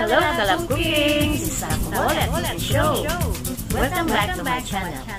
Hello, Kalab Cooking! This is Nicole at the show. Welcome back to my channel.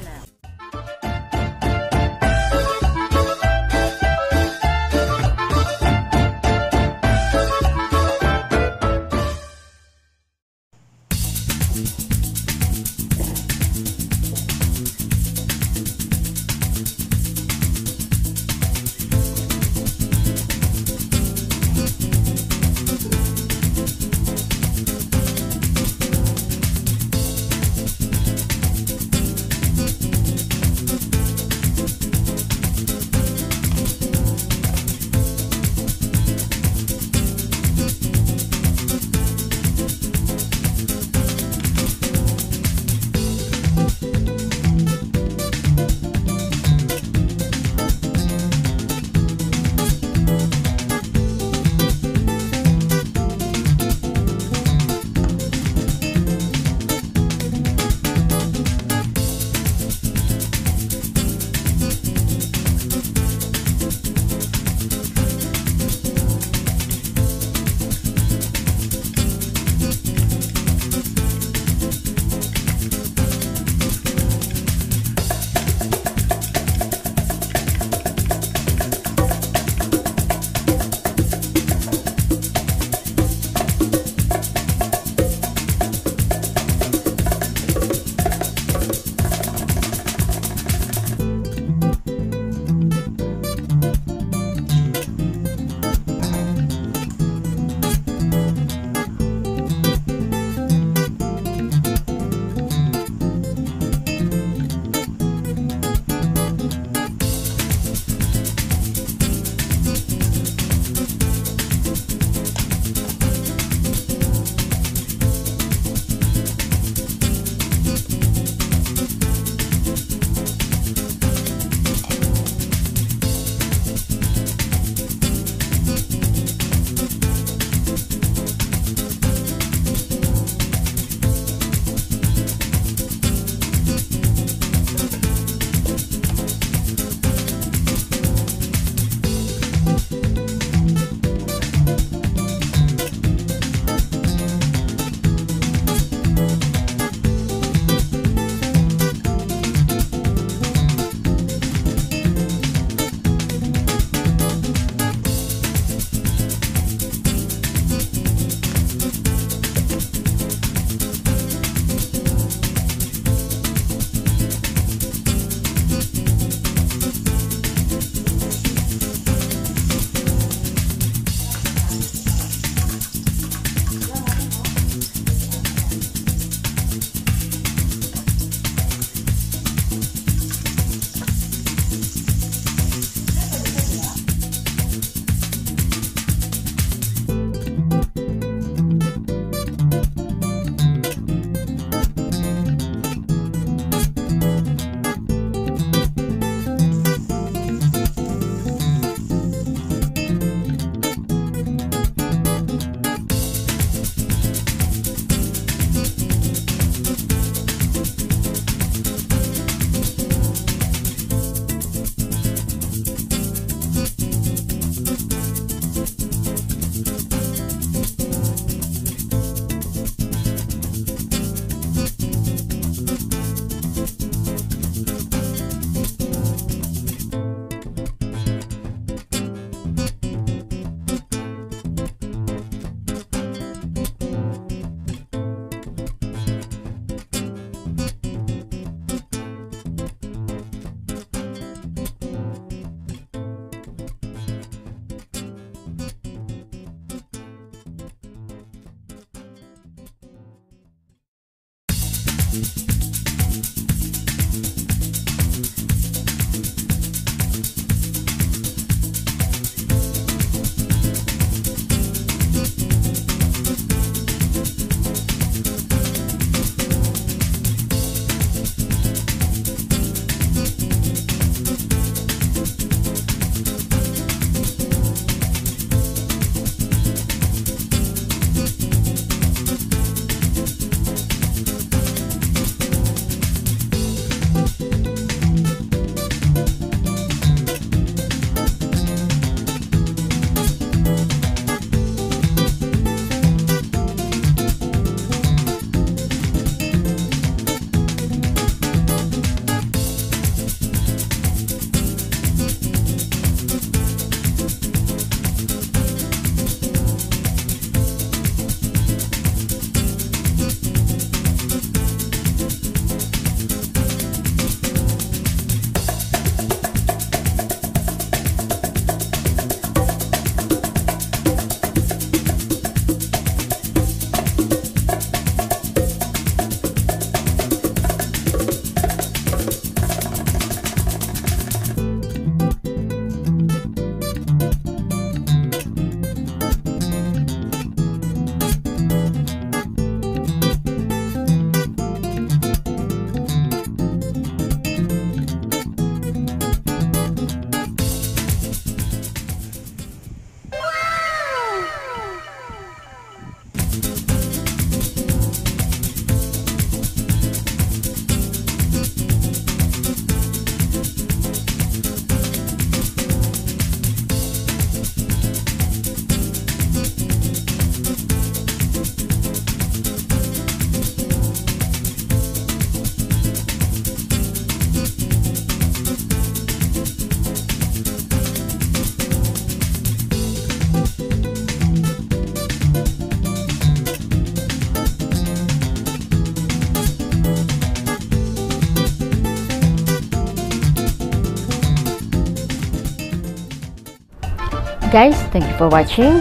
Guys, thank you for watching.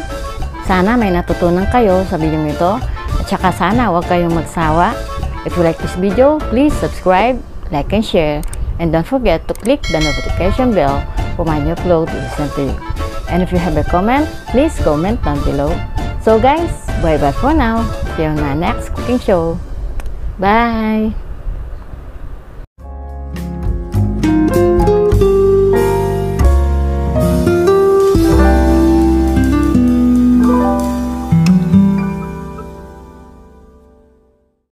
Sana may natutunan kayo sa video nito. At saka sana huwag kayong magsawa. If you like this video, please subscribe, like, and share. And don't forget to click the notification bell for my new upload to listen to you. And if you have a comment, please comment down below. So guys, bye-bye for now. See you on my next cooking show. Bye!